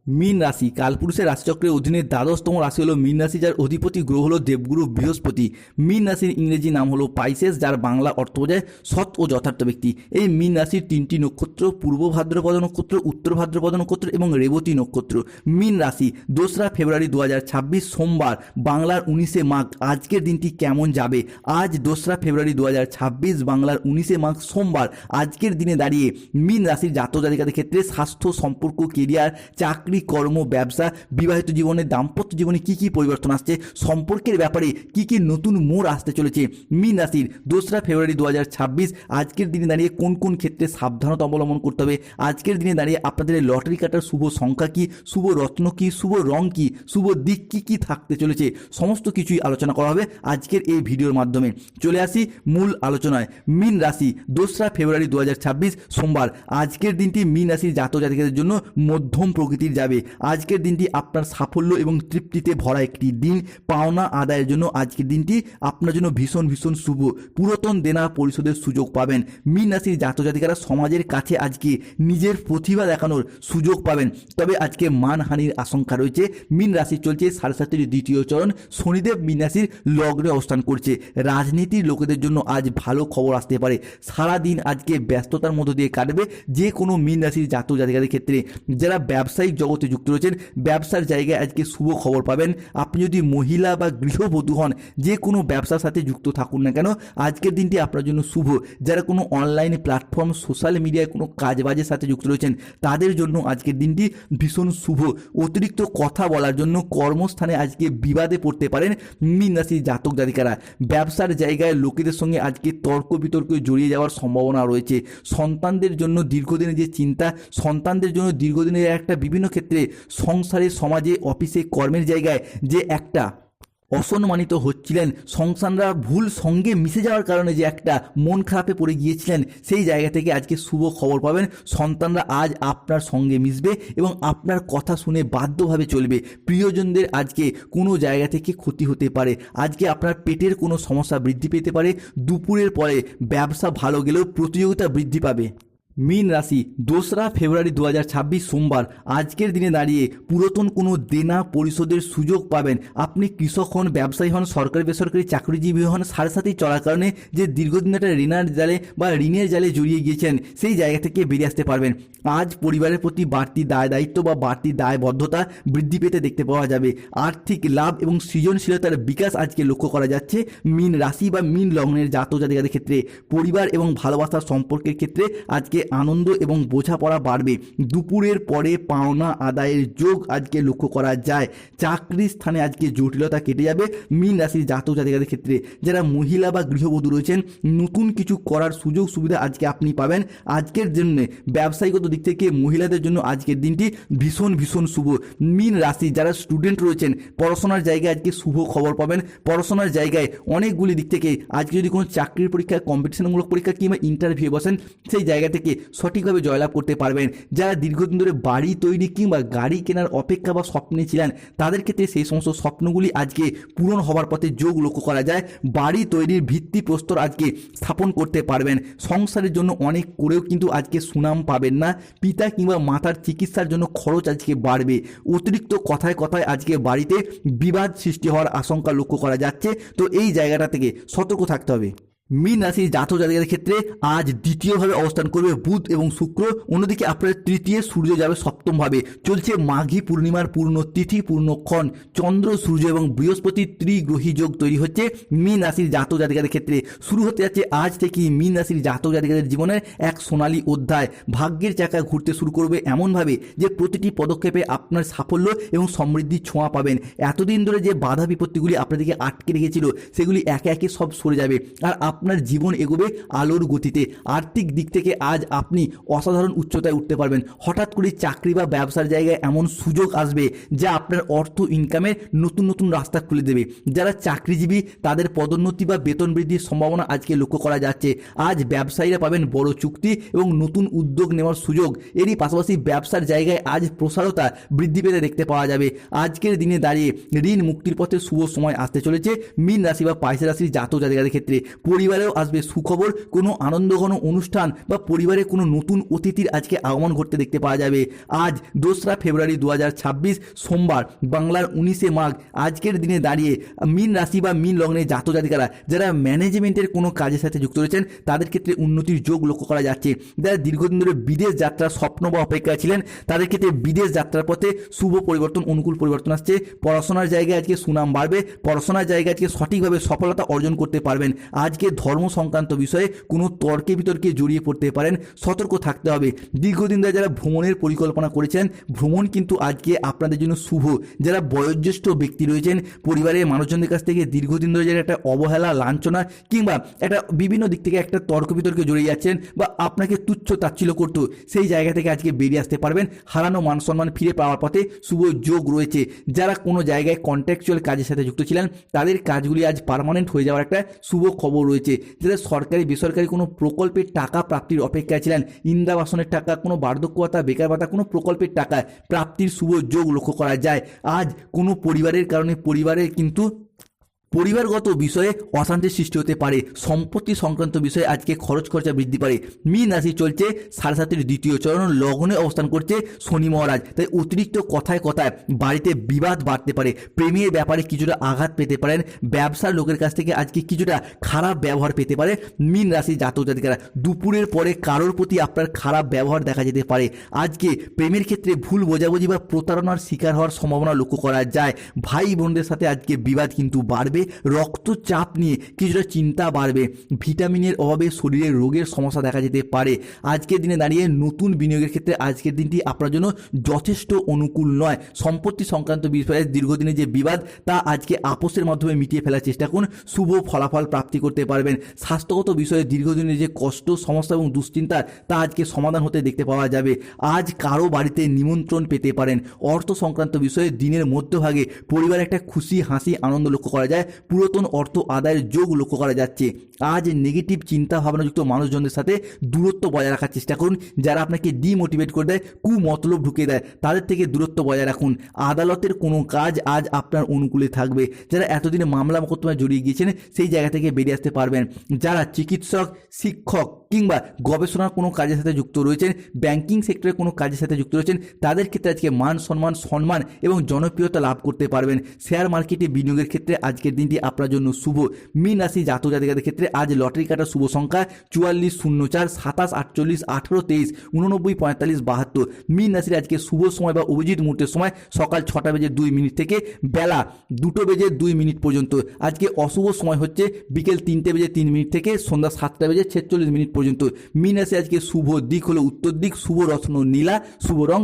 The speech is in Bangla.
মীন রাশি কালপুরুষের রাশিচক্রের অধীনে দ্বাদশতম রাশি হলো মীন রাশি, যার অধিপতি গ্রহ হলো দেবগুরু বৃহস্পতি। মীন রাশির ইংরেজি নাম হলো পাইসেস, যার বাংলা অর্থ বোঝায় সৎ ও যথার্থ ব্যক্তি। এই মীন রাশির তিনটি নক্ষত্র, পূর্ব ভাদ্রপদ নক্ষত্র, উত্তর ভাদ্রপদ নক্ষত্র এবং রেবতী নক্ষত্র। মীন রাশি 2রা ফেব্রুয়ারি 2026 সোমবার, বাংলার 19শে মাঘ। আজকের দিনটি কেমন যাবে? আজ 2রা ফেব্রুয়ারি 2026 বাংলার 19শে মাঘ সোমবার। আজকের দিনে দাঁড়িয়ে মীন রাশির জাতক জাতিকাদের ক্ষেত্রে স্বাস্থ্য, সম্পর্ক, কেরিয়ার, চাকরি, কর্ম, ব্যবসা, বিবাহিত জীবনে, দাম্পত্য জীবনে কি কি পরিবর্তন আসছে, সম্পর্কের ব্যাপারে কি কি নতুন মোড় আসতে চলেছে। মীন রাশির 2রা ফেব্রুয়ারি 2026 আজকের দিনে দাঁড়িয়ে কোন কোন ক্ষেত্রে সাবধানতা অবলম্বন করতে হবে, আজকের দিনে দাঁড়িয়ে আপনাদের লটারি কাটার শুভ সংখ্যা কি, শুভ রত্ন কি, শুভ রং কি, শুভ দিক কি কি থাকতে চলেছে, সমস্ত কিছুই আলোচনা করা হবে আজকের এই ভিডিওর মাধ্যমে। চলে আসি মূল আলোচনায়। মীন রাশি 2রা ফেব্রুয়ারি 2026 সোমবার। আজকের দিনটি মীন রাশির জাতক জাতিকাদের জন্য মধ্যম প্রকৃতির যাবে। আজকের দিনটি আপনার সাফল্য এবং তৃপ্তিতে ভরা একটি দিন। পাওনা আদায়ের জন্য আজকের দিনটি আপনার জন্য ভীষণ ভীষণ শুভ। পুরাতন দেনা পরিশোধের সুযোগ পাবেন। মীন রাশির জাতক জাতিকারা সমাজের কাছে আজকে নিজের প্রতিভা দেখানোর সুযোগ পাবেন, তবে আজকে মানহানির আশঙ্কা রয়েছে। মীন রাশি চলছে 7.5 দ্বিতীয় চরণ। শনিদেব মীন রাশির লগ্নে অবস্থান করছে। রাজনীতির লোকেদের জন্য আজ ভালো খবর আসতে পারে। সারাদিন আজকে ব্যস্ততার মধ্য দিয়ে কাটবে যে কোনো মীন রাশির জাতক জাতিকাদের ক্ষেত্রে। যারা ব্যবসায়িক জগতে যুক্ত রয়েছেন, ব্যবসার জায়গায় আজকে শুভ খবর পাবেন। আপনি যদি মহিলা বা গৃহবধূ হন, যে কোনো ব্যবসার সাথে যুক্ত থাকুন না কেন, আজকের দিনটি আপনার জন্য শুভ। যারা কোনো অনলাইন প্ল্যাটফর্ম, সোশ্যাল মিডিয়ায় কোনো কাজবাজের সাথে যুক্ত রয়েছেন, তাদের জন্য আজকের দিনটি ভীষণ শুভ। অতিরিক্ত কথা বলার জন্য কর্মস্থানে আজকে বিবাদে পড়তে পারেন মীন রাশির জাতক জাতিকারা। ব্যবসার জায়গায় লোকেদের সঙ্গে আজকে তর্ক বিতর্কে জড়িয়ে যাওয়ার সম্ভাবনা রয়েছে। সন্তানদের জন্য দীর্ঘদিনের যে চিন্তা, সন্তানদের জন্য দীর্ঘদিনের একটা বিভিন্ন ক্ষেত্রে সংসারে, সমাজে, অফিসে, কর্মের জায়গায় যে একটা অসম্মানিত হচ্ছিলেন, সংসাররা ভুল সঙ্গে মিশে যাওয়ার কারণে যে একটা মন খারাপে পড়ে গিয়েছিলেন, সেই জায়গা থেকে আজকে শুভ খবর পাবেন। সন্তানরা আজ আপনার সঙ্গে মিশবে এবং আপনার কথা শুনে বাধ্যভাবে চলবে। প্রিয়জনদের আজকে কোনো জায়গা থেকে ক্ষতি হতে পারে। আজকে আপনার পেটের কোনো সমস্যা বৃদ্ধি পেতে পারে। দুপুরের পরে ব্যবসা ভালো গেলেও প্রতিযোগিতা বৃদ্ধি পাবে। মীন রাশি 2রা ফেব্রুয়ারি 2026 সোমবার। আজকের দিনে দাঁড়িয়ে পুরাতন কোনো দেনা পরিশোধের সুযোগ পাবেন। আপনি কৃষক হন, ব্যবসায়ী হন, সরকারি বেসরকারি চাকরিজীবী হন, সাথে সাথেই চলার কারণে যে দীর্ঘদিন একটা ঋণের জালে বা ঋণের জালে জড়িয়ে গিয়েছেন, সেই জায়গা থেকে বেরিয়ে আসতে পারবেন। আজ পরিবারের প্রতি বাড়তি দায় দায়িত্ব বা বাড়তি দায়বদ্ধতা বৃদ্ধি পেতে দেখতে পাওয়া যাবে। আর্থিক লাভ এবং সৃজনশীলতার বিকাশ আজকে লক্ষ্য করা যাচ্ছে মীন রাশি বা মীন লগ্নের জাতক জাতিকাদের ক্ষেত্রে। পরিবার এবং ভালোবাসার সম্পর্কের ক্ষেত্রে আজকে আনন্দ এবং বোঝাপড়া বাড়বে। দুপুরের পরে পাওনা আদায়ের যোগ আজকে লক্ষ্য করা যায়। চাকরির স্থানে আজকে জটিলতা কেটে যাবে মীন রাশির জাতক জাতিকাদের ক্ষেত্রে। যারা মহিলা বা গৃহবধূ রয়েছেন, নতুন কিছু করার সুযোগ সুবিধা আজকে আপনি পাবেন। আজকের জন্য ব্যবসায়িকত দিক থেকে মহিলাদের জন্য আজকের দিনটি ভীষণ ভীষণ শুভ। মীন রাশি যারা স্টুডেন্ট রয়েছেন, পড়াশোনার জায়গায় আজকে শুভ খবর পাবেন। পড়াশোনার জায়গায় অনেকগুলি দিক থেকে আজকে যদি কোনো চাকরির পরীক্ষা, কম্পিটিশনমূলক পরীক্ষা কিংবা ইন্টারভিউ বসেন, সেই জায়গা থেকে সঠিকভাবে জয়লাভ করতে পারবেন। যারা দীর্ঘদিন ধরে বাড়ি তৈরি কিংবা গাড়ি কেনার অপেক্ষা বা স্বপ্নে ছিলেন, তাদের ক্ষেত্রে সেই সমস্ত স্বপ্নগুলি আজকে পূরণ হওয়ার পথে যোগ লক্ষ্য করা যায়। বাড়ি তৈরির ভিত্তিপ্রস্তর আজকে স্থাপন করতে পারবেন। সংসারের জন্য অনেক করেও কিন্তু আজকে সুনাম পাবেন না। পিতা কিংবা মাতার চিকিৎসার জন্য খরচ আজকে বাড়বে। অতিরিক্ত কথায় কথায় আজকে বাড়িতে বিবাদ সৃষ্টি হওয়ার আশঙ্কা লক্ষ্য করা যাচ্ছে। তো এই জায়গাটা থেকে সতর্ক থাকতে হবে। মীন রাশির জাতক জাতিকাদের ক্ষেত্রে আজ দ্বিতীয়ভাবে অবস্থান করবে বুধ এবং শুক্র। অন্যদিকে আপনার তৃতীয় সূর্য যাবে সপ্তমভাবে। চলছে মাঘী পূর্ণিমার পূর্ণ তিথি, পূর্ণক্ষণ। চন্দ্র, সূর্য এবং বৃহস্পতি ত্রিগ্রহী যোগ তৈরি হচ্ছে মীন রাশির জাতক জাতিকাদের ক্ষেত্রে। শুরু হতে যাচ্ছে আজ থেকেই মীন রাশির জাতক জাতিকাদের জীবনের এক সোনালী অধ্যায়। ভাগ্যের চাকা ঘুরতে শুরু করবে এমনভাবে যে প্রতিটি পদক্ষেপে আপনার সাফল্য এবং সমৃদ্ধির ছোঁয়া পাবেন। এতদিন ধরে যে বাধা বিপত্তিগুলি আপনাদেরকে আটকে রেখেছিল, সেগুলি একে একে সব সরে যাবে আর আপনার জীবন এগোবে আলোর গতিতে। আর্থিক দিক থেকে আজ আপনি অসাধারণ উচ্চতায় উঠতে পারবেন। হঠাৎ করে চাকরি বা ব্যবসার জায়গায় এমন সুযোগ আসবে যা আপনার অর্থ ইনকামের নতুন নতুন রাস্তা খুলে দেবে। যারা চাকরিজীবী, তাদের পদোন্নতি বা বেতন বৃদ্ধির সম্ভাবনা আজকে লক্ষ্য করা যাচ্ছে। আজ ব্যবসায়ীরা পাবেন বড় চুক্তি এবং নতুন উদ্যোগ নেওয়ার সুযোগ। এরই পাশাপাশি ব্যবসার জায়গায় আজ প্রসারতা বৃদ্ধি পেতে দেখতে পাওয়া যাবে। আজকের দিনে দাঁড়িয়ে ঋণ মুক্তির পথে শুভ সময় আসতে চলেছে মীন রাশি বা পাইসের রাশির জাতক জাতিকাদের ক্ষেত্রে। পরিবারেও আসবে সুখবর, কোনো আনন্দঘন অনুষ্ঠান বা পরিবারে কোনো নতুন অতিথির আজকে আগমন ঘটতে দেখতে পাওয়া যাবে। আজ 2রা ফেব্রুয়ারি 2026 সোমবার, বাংলার 19শে মাঘ। আজকের দিনে দাঁড়িয়ে মীন রাশি বা মীন লগ্নে জাতক জাতিকারা যারা ম্যানেজমেন্টের কোনো কাজের সাথে যুক্ত রয়েছেন তাদের ক্ষেত্রে উন্নতির যোগ লক্ষ্য করা যাচ্ছে। যারা দীর্ঘদিন ধরে বিদেশ যাত্রার স্বপ্ন বা অপেক্ষায় ছিলেন তাদের ক্ষেত্রে বিদেশ যাত্রার পথে শুভ পরিবর্তন, অনুকূল পরিবর্তন আসছে। পড়াশোনার জায়গায় আজকে সুনাম বাড়বে, পড়াশোনার জায়গায় আজকে সঠিকভাবে সফলতা অর্জন করতে পারবেন। আজকে ধর্ম সংক্রান্ত বিষয়ে কোনো তর্কে বিতর্কে জড়িয়ে পড়তে পারেন, সতর্ক থাকতে হবে। দীর্ঘদিন ধরে যারা ভ্রমণের পরিকল্পনা করেছেন, ভ্রমণ কিন্তু আজকে আপনাদের জন্য শুভ। যারা বয়োজ্যেষ্ঠ ব্যক্তি রয়েছেন, পরিবারের মানুষজনদের কাছ থেকে দীর্ঘদিন ধরে যারা একটা অবহেলা, লাঞ্ছনা কিংবা একটা বিভিন্ন দিক থেকে একটা তর্ক বিতর্কে জড়িয়ে যাচ্ছেন বা আপনাকে তুচ্ছ তাচ্ছিল্য করতো, সেই জায়গা থেকে আজকে বেরিয়ে আসতে পারবেন। হারানো মান সম্মান ফিরে পাওয়ার পথে শুভ যোগ রয়েছে। যারা কোনো জায়গায় কন্ট্রাকচুয়াল কাজের সাথে যুক্ত ছিলেন তাদের কাজগুলি আজ পার্মানেন্ট হয়ে যাওয়ার একটা শুভ খবর রয়েছে। যারা সরকারি বেসরকারি কোনো প্রকল্পের টাকা প্রাপ্তির অপেক্ষায় ছিলেন, ইন্দিরা আবাসনের টাকা, কোনো বার্ধক্য ভাতা, বেকার ভাতা, কোনো প্রকল্পের টাকা প্রাপ্তির শুভ যোগ লক্ষ্য করা যায়। আজ কোনো পরিবারের কারণে পরিবারের কিন্তু পরিবারগত বিষয়ে অশান্তির সৃষ্টি হতে পারে। সম্পত্তি সংক্রান্ত বিষয়ে আজকে খরচ খরচা বৃদ্ধি পারে। মীন রাশি চলছে 7.5-এর দ্বিতীয় চরণ, লগ্নে অবস্থান করছে শনি মহারাজ। তাই অতিরিক্ত কথায় কথায় বাড়িতে বিবাদ বাড়তে পারে, প্রেমের ব্যাপারে কিছুটা আঘাত পেতে পারেন, ব্যবসার লোকের কাছ থেকে আজকে কিছুটা খারাপ ব্যবহার পেতে পারে মীন রাশি জাতক জাতিকারা। দুপুরের পরে কারোর প্রতি আপনার খারাপ ব্যবহার দেখা যেতে পারে। আজকে প্রেমের ক্ষেত্রে ভুল বোঝাবুঝি বা প্রতারণার শিকার হওয়ার সম্ভাবনা লক্ষ্য করা যায়। ভাই বোনদের সাথে আজকে বিবাদ কিন্তু বাড়বে। রক্তচাপ নিয়ে কিছুটা চিন্তা বাড়বে। ভিটামিনের অভাবে শরীরে রোগের সমস্যা দেখা যেতে পারে। আজকের দিনে দাঁড়িয়ে নতুন বিনিয়োগের ক্ষেত্রে আজকের দিনটি আপনার জন্য যথেষ্ট অনুকূল নয়। সম্পত্তি সংক্রান্ত বিষয়ে দীর্ঘদিনের যে বিবাদ তা আজকে আপোষের মাধ্যমে মিটিয়ে ফেলার চেষ্টা করুন, শুভ ফলাফল প্রাপ্তি করতে পারবেন। স্বাস্থ্যগত বিষয়ে দীর্ঘদিনের যে কষ্ট, সমস্যা এবং দুশ্চিন্তা তা আজকে সমাধান হতে দেখতে পাওয়া যাবে। আজ কারো বাড়িতে নিমন্ত্রণ পেতে পারেন। অর্থ সংক্রান্ত বিষয়ে দিনের মধ্যভাগে পরিবারে একটা খুশি, হাসি, আনন্দ লক্ষ্য করা যায়। পুরাতন অর্থ আদায়ের যোগ লক্ষ্য করা যাচ্ছে। আজ নেগেটিভ চিন্তা ভাবনাযুক্ত মানুষজনদের সাথে দূরত্ব বজায় রাখার চেষ্টা করুন। যারা আপনাকে ডিমোটিভেট করে দেয়, কুমতলব ঢুকিয়ে দেয়, তাদের থেকে দূরত্ব বজায় রাখুন। আদালতের কোনো কাজ আজ আপনার অনুকূলে থাকবে। যারা এতদিনে মামলা মোকদ্দমায় জড়িয়ে গিয়েছেন সেই জায়গা থেকে বেরিয়ে আসতে পারবেন। যারা চিকিৎসক, শিক্ষক কিংবা গবেষণার কোনো কাজের সাথে যুক্ত রয়েছেন, ব্যাংকিং সেক্টরে কোনো কাজের সাথে যুক্ত রয়েছেন, তাদের ক্ষেত্রে আজকে মান সম্মান এবং জনপ্রিয়তা লাভ করতে পারবেন। শেয়ার মার্কেটে বিনিয়োগের ক্ষেত্রে আজকের দিনটি আপনার জন্য শুভ। মীন রাশি জাতক জাতিকাদের ক্ষেত্রে আজ লটারি কাটার শুভ সংখ্যা 4404, 27, 48, 18, 23, 89, 45, 72। মীন রাশির আজকে শুভ সময় বা অভিজিৎ মুহূর্তের সময় সকাল 6:02 থেকে বেলা 2:02 পর্যন্ত। আজকে অশুভ সময় হচ্ছে বিকেল 3:03 থেকে সন্ধ্যা 7:46 পর্যন্ত। মীন রাশি আজকে শুভ দিক হলো উত্তর দিক, শুভ রত্ন নীলা, শুভ রং